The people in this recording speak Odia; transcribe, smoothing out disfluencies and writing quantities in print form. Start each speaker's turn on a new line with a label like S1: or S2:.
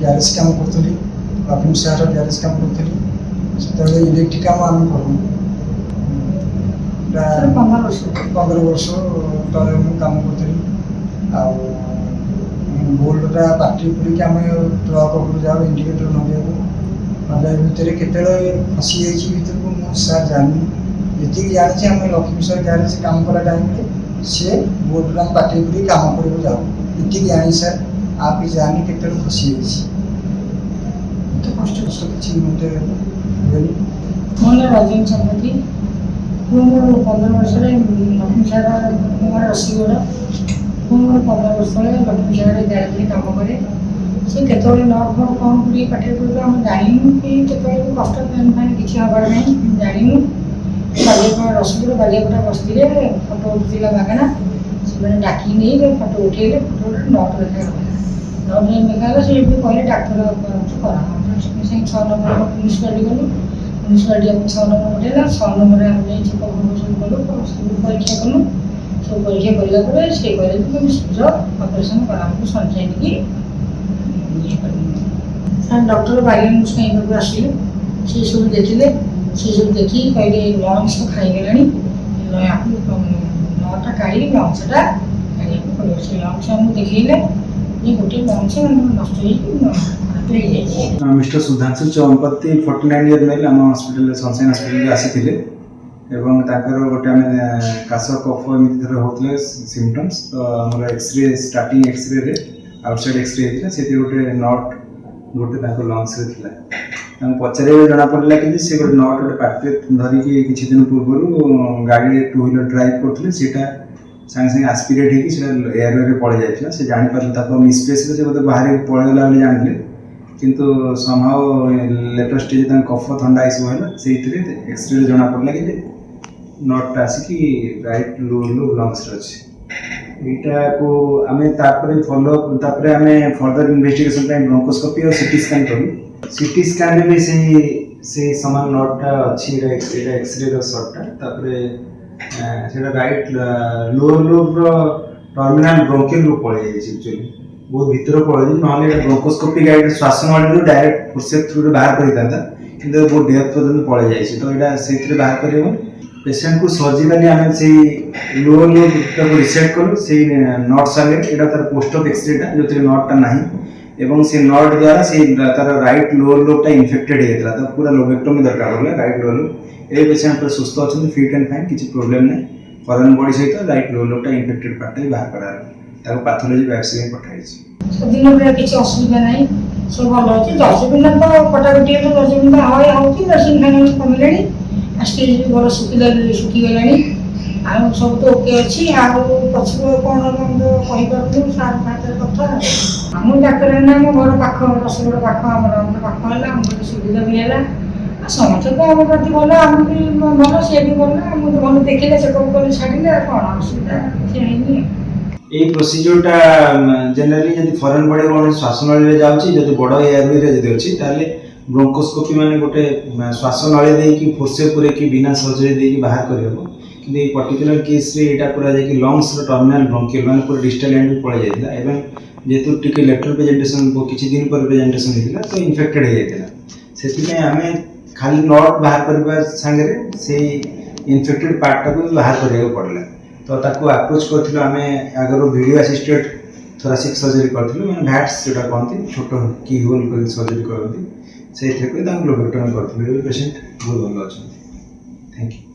S1: ଗ୍ୟାରେଜ୍ କାମ କରୁଥିଲି, ଲକ୍ଷ୍ମୀ ସାର ଗ୍ୟାରେଜ୍ କାମ କରୁଥିଲି। ସେତେବେଳେ ଇଲେକ୍ଟ୍ରିକ୍ କାମ ଆମେ କରୁ। 15 ବର୍ଷ ତଳେ ମୁଁ କାମ କରୁଥିଲି। ଆଉ ବୋଲ୍ଟଟା ପାଟି ପୁରିକି ଆମେ ଟ୍ରକ୍ ଉପରକୁ ଯାଉ ଇଣ୍ଡିକେଟର ଲଗାଇବାକୁ। ଲଗାଇବା ଭିତରେ କେତେବେଳେ ଫସିଯାଇଛି ଭିତରକୁ ମୁଁ ସାର୍ ଜାଣିନି। ଯେତିକି ଜାଣିଛି ଆମେ ଲକ୍ଷ୍ମୀ ସାର ଗ୍ୟାରେଜ୍ କାମ କଲା ଟାଇମ୍ରେ ସିଏ ବୋଲ୍ଟଟା ଆମେ ପାଟି ପୁରିକି କାମ କରିବାକୁ ଯାଉ। ଏତିକି ଜାଣି ସାର୍, ଆଉ କିଛି ଜାଣିନି କେତେବେଳେ ଫସିଯାଇଛି। ଏତେ କଷ୍ଟ କିଛି ମୋତେ ହୁଏନି।
S2: ମୋ ନାଁ ରାଜେନ୍ଦ୍ର ସମ୍ପତି। ମୁଁ 15 ବର୍ଷରେ ଲକ୍ଷ୍ମୀ ସାର ରସିଗଡ଼। ମୁଁ 15 ବର୍ଷ ତଳେ ଲକ୍ଷ୍ମୀ ସାର ଗ୍ୟାରେଜରେ କାମ କରେ। ସେ କେତେବେଳେ ନଟ୍ ଫଟ୍ କ'ଣ ପୁଡ଼ିକି ପାଟିରେ ପୁଡ଼ିବ ଆମେ ଜାଣିନୁ, କି କେତେବେଳେ କଷ୍ଟ ଫ୍ୟାନ୍ ଫ୍ୟାନ୍ କିଛି ହେବାର ନାହିଁ ଜାଣିନୁ। ରସିଗଡ଼ ବାଲିଆପଟା ବସ୍ତିରେ ଫଟୋ ଉଠୁଥିଲା ମାଗଣା। ସେମାନେ ଡାକିକି ନେଇ ଫଟୋ ଉଠେଇଲେ। ଫଟୋ ନଟ୍ ଦେଖାଗଲା। ନଟ୍ ଦେଖାଗଲା, ସେ ଏବେ କହିଲେ ଡାକ୍ତର କରା। ସାଙ୍ଗେ 6 ନମ୍ବର ମ୍ୟୁନିସିପାଲିଟି ଗଲୁ। ମ୍ୟୁନିସିପାଲିଟି ଆମକୁ 6 ନମ୍ବର ପଠାଇଲା। 6 ନମ୍ବରରେ ଆମେ ଯାଇ ଚେକଅପ୍ ସବୁ କଲୁ, ସବୁ ପରୀକ୍ଷା କଲୁ। ସବୁ ପରୀକ୍ଷା କଲା ପରେ ସେ କହିଲେ କି ତୁମେ ଶୀଘ୍ର ଅପରେସନ୍ କରା, ଆମକୁ ସନସାଇନ୍କି ଇଏ କରିବୁ। ଡକ୍ଟର ବାରିଆଙ୍କୁ ସ୍ୱାଇଁ ଆସିଲେ, ସେ ସବୁ ଦେଖିଲେ। ସେ ସବୁ ଦେଖିକି କହିଲେ ଲଙ୍ଗ୍ସ ଖାଇଗଲାଣି, ନଅଟା କାଢ଼ି ଲଙ୍ଗ୍ସଟା କାଢ଼ିବାକୁ ପଡ଼ିବ। ସେ ଲଙ୍ଗ୍ସ ଆମକୁ ଦେଖେଇଲେ ଯେ ଗୋଟେ ଲଙ୍ଗ୍ସ ନଷ୍ଟ ହେଇକି ଖରାପ ହେଇଯାଇଛି।
S3: ମିଷ୍ଟର ସୁଧାଂଶୁ ଚୌମ୍ପତି 49 ଇୟର ମେଲ୍ ଆମ ହସ୍ପିଟାଲରେ ସନସାଇନ୍ ହସ୍ପିଟାଲରେ ଆସିଥିଲେ ଏବଂ ତାଙ୍କର ଗୋଟେ ଆମେ କାଶ କଫ ଏମିତି ଧର ହେଉଥିଲେ ସିମ୍ପଟମ୍ସ। ତ ଆମର ଏକ୍ସରେ ଷ୍ଟାର୍ଟିଂ ଏକ୍ସରେରେ ଆଉଟସାଇଡ୍ ଏକ୍ସରେ ହେଇଥିଲା, ସେଥିରେ ଗୋଟେ ନଟ୍ ଗୋଟେ ତାଙ୍କ ଲଙ୍ଗ୍ସରେ ଥିଲା। ତାଙ୍କୁ ପଚାରିବାକୁ ଜଣାପଡ଼ିଲା କି ସେ ଗୋଟେ ନଟ୍ ଗୋଟେ ପାଟିରେ ଧରିକି କିଛି ଦିନ ପୂର୍ବରୁ ଗାଡ଼ିରେ 2 ହ୍ୱିଲର ଡ୍ରାଇଭ୍ କରୁଥିଲେ, ସେଇଟା ସାଙ୍ଗେ ସାଙ୍ଗେ ଆସ୍ପିରେଟ୍ ହେଇକି ସେଇଟା ଏୟାରୱେରେ ପଳେଇ ଯାଇଥିଲା। ସେ ଜାଣିପାରିଲେ, ତାକୁ ମିସ୍ପ୍ଲେସ୍ରେ ସେ ବୋଧେ ବାହାରେ ପଳେଇଗଲା ବୋଲି ଜାଣିଲେ, କିନ୍ତୁ ସମହାଉ ଲେଟର ଷ୍ଟେଜ୍ ତାଙ୍କ କଫ ଥଣ୍ଡା ଏସବୁ ହେଲା। ସେଇଥିରେ ଏକ୍ସରେରେ ଜଣାପଡ଼ିଲା କି ନଟ୍ଟା ଆସିକି ରାଇଟ୍ ଲୋବ୍ ଲଙ୍ଗ୍ସରେ ଅଛି। ଏଇଟାକୁ ଆମେ ତାପରେ ତାପରେ ଆମେ ଫର୍ଦର ଇନଭେଷ୍ଟିଗେସନ୍ ପାଇଁ ବ୍ରୋଙ୍କୋସ୍କୋପି ଆଉ ସିଟି ସ୍କାନ୍ କଲୁ। ସିଟି ସ୍କାନ୍ରେ ବି ସେଇ ସମାନ ନଟ୍ଟା ଅଛି। ଏଇଟା ଏକ୍ସରେର ସଟ୍ଟା। ତାପରେ ସେଇଟା ରାଇଟ୍ ଲୋଅର୍ ଲୋବ୍ର ଟର୍ମିନାଲ ବ୍ରୋଙ୍କିୟଲରୁ ପଳେଇ ଯାଇଛି। ଆକ୍ଚୁଆଲି ବହୁତ ଭିତରକୁ ପଳେଇଛି, ନହେଲେ ଏଇଟା ବ୍ରୋଙ୍କୋସ୍କୋପି ଗାଇଡ୍ ଶ୍ୱାସ ନଳୀରୁ ଡାଇରେକ୍ଟ ଫୋର୍ସେପ୍ ଥ୍ରୁରେ ବାହାର କରିଥାନ୍ତା, କିନ୍ତୁ ବହୁତ ଡେପ୍ଥ ପର୍ଯ୍ୟନ୍ତ ପଳେଇ ଯାଇଛି। ତ ଏଇଟା ସେଇଥିରେ ବାହାର କରିହେବ। ପେସେଣ୍ଟକୁ ସର୍ଜିକାଲି ଆମେ ସେଇ ଲୋଅର୍ ଲୋବ୍ଟାକୁ ରିସେଟ୍ କଲୁ ସେଇ ନଟ୍ ସାଙ୍ଗରେ। ଏଇଟା ତାର ପୋଷ୍ଟ ଅଫ୍ ଏକ୍ସରେଟା, ଯେଉଁଥିରେ ନଟ୍ଟା ନାହିଁ ଏବଂ ସେ ନଟ୍ ଦ୍ୱାରା ସେଇ ତାର ରାଇଟ୍ ଲୋଅର୍ ଲୋବ୍ଟା ଇନଫେକ୍ଟେଡ୍ ହେଇଯାଇଥିଲା। ତାକୁ ପୁରା ଲୋବେକ୍ଟୋମି ଦରକାର ପଡ଼ିଲା ରାଇଟ୍ ଲୋଅର୍ ଲୋବ୍। ଏ ପେସେଣ୍ଟ ପୁରା ସୁସ୍ଥ ଅଛନ୍ତି, ଫିଟ୍ ଆଣ୍ଡ ଫାଇନ୍, କିଛି ପ୍ରୋବ୍ଲେମ୍ ନାହିଁ। ଫରେନ୍ ବଡି ସହିତ ରାଇଟ୍ ଲୋଅର୍ ଲୋବ୍ଟା ଇନଫେକ୍ଟେଡ୍ ପାର୍ଟଟା ବି ବାହାର କରାଗଲା। ତାକୁ ପାଥୋଲୋଜି ବାୟୋପ୍ସି ପାଇଁ ପଠାଯାଇଛି।
S2: ଦିନ ପୁରା କିଛି ଅସୁବିଧା ନାହିଁ, ସବୁ ଭଲ ଅଛି। 10 ଦିନ ତ କଟାକଟି ହେଲେ 10 ଦିନ ହେଉଛି, ମେଡ଼ିସିନ୍ ଖାଇବାକୁ କମିଲାଣି। ଷ୍ଟେଜ୍ ବି ଭଲ ଶୁଖିଗଲାଣି। ଆଉ ସବୁ ତ ଓକେ ଅଛି। ଆଉ ପଛକୁ କ'ଣ ଆମେ ତ କହିପାରୁନୁ, ସାର୍ ହାତରେ କଥା। ଆମ ଡାକ୍ତରଖାନା ଆମ ଘର ପାଖ, ରସୁଲଗଡ଼ ପାଖ, ଆମର ପାଖ ହେଲା, ଆମର ସୁବିଧା ବି ହେଲା। ଆଉ ସମସ୍ତେ ତ ଆମ ପ୍ରତି ଭଲ, ଆମେ ବି ଭଲ, ସିଏ ବି ଭଲ। ଆମକୁ ଭଲ ଦେଖିଲେ, ଚେକଅପ୍ କଲେ, ଛାଡ଼ିଲେ। ଆଉ କ'ଣ ଅସୁବିଧା କିଛି ହେଇନି।
S3: এই প্রোসিডিওরটা জেনারেলি যদি ফরেন বডি কୌଣସି ଶ୍ୱାସନଳୀରେ ଯାଉଛି, ଯଦି ବଡ଼ ଏୟାରୱେରେ ଯଦି ଅଛି, ତାହେଲେ ବ୍ରୋଙ୍କୋସ୍କୋପି ମାନେ ଗୋଟେ ଶ୍ୱାସନଳୀ ଦେଇକି ଫୋର୍ସେପ୍ ପୁରେଇକି ବିନା ସର୍ଜରୀ ଦେଇକି ବାହାର କରିହେବ। କିନ୍ତୁ ଏଇ ପର୍ଟିକୁଲାର କେସ୍ରେ ଏଇଟା ପୁରା ଯାଇକି ଲଙ୍ଗ୍ସର ଟର୍ମିନାଲ ବ୍ରୋଙ୍କିଅଲ୍ ମାନେ ପୁରା ଡିଷ୍ଟାଲ ଏଣ୍ଡକୁ ପଳେଇ ଯାଇଥିଲା ଏବଂ ଯେହେତୁ ଟିକେ ଲେଟର ପ୍ରେଜେଣ୍ଟେସନ୍ କିଛି ଦିନ ପରେ ପ୍ରେଜେଣ୍ଟେସନ୍ ହେଇଥିଲା, ତ ଇନଫେକ୍ଟେଡ୍ ହେଇଯାଇଥିଲା। ସେଥିପାଇଁ ଆମେ ଖାଲି ନଟ୍ ବାହାର କରିବା ସାଙ୍ଗରେ ସେଇ ଇନଫେକ୍ଟେଡ୍ ପାର୍ଟଟାକୁ ବି ବାହାର କରିବାକୁ ପଡ଼ିଲା। ତ ତାକୁ ଆପ୍ରୋଚ୍ କରିଥିଲୁ ଆମେ ଆଗରୁ ଭିଡ଼ିଓ ଆସିଷ୍ଟେଡ୍ ଥୋରାସିକ୍ ସର୍ଜରୀ କରିଥିଲୁ, ମାନେ ଭ୍ୟାଟ୍ସ ଯେଉଁଟା କହନ୍ତି, ଛୋଟ କି ହୋଲ୍ କରି ସର୍ଜରୀ କରନ୍ତି, ସେଇଥିରେ ତାଙ୍କୁ ଲୋବେକ୍ଟୋମି କରିଥିଲୁ। ଏବେ ପେସେଣ୍ଟ ବହୁତ ଭଲ ଅଛନ୍ତି। Thank you.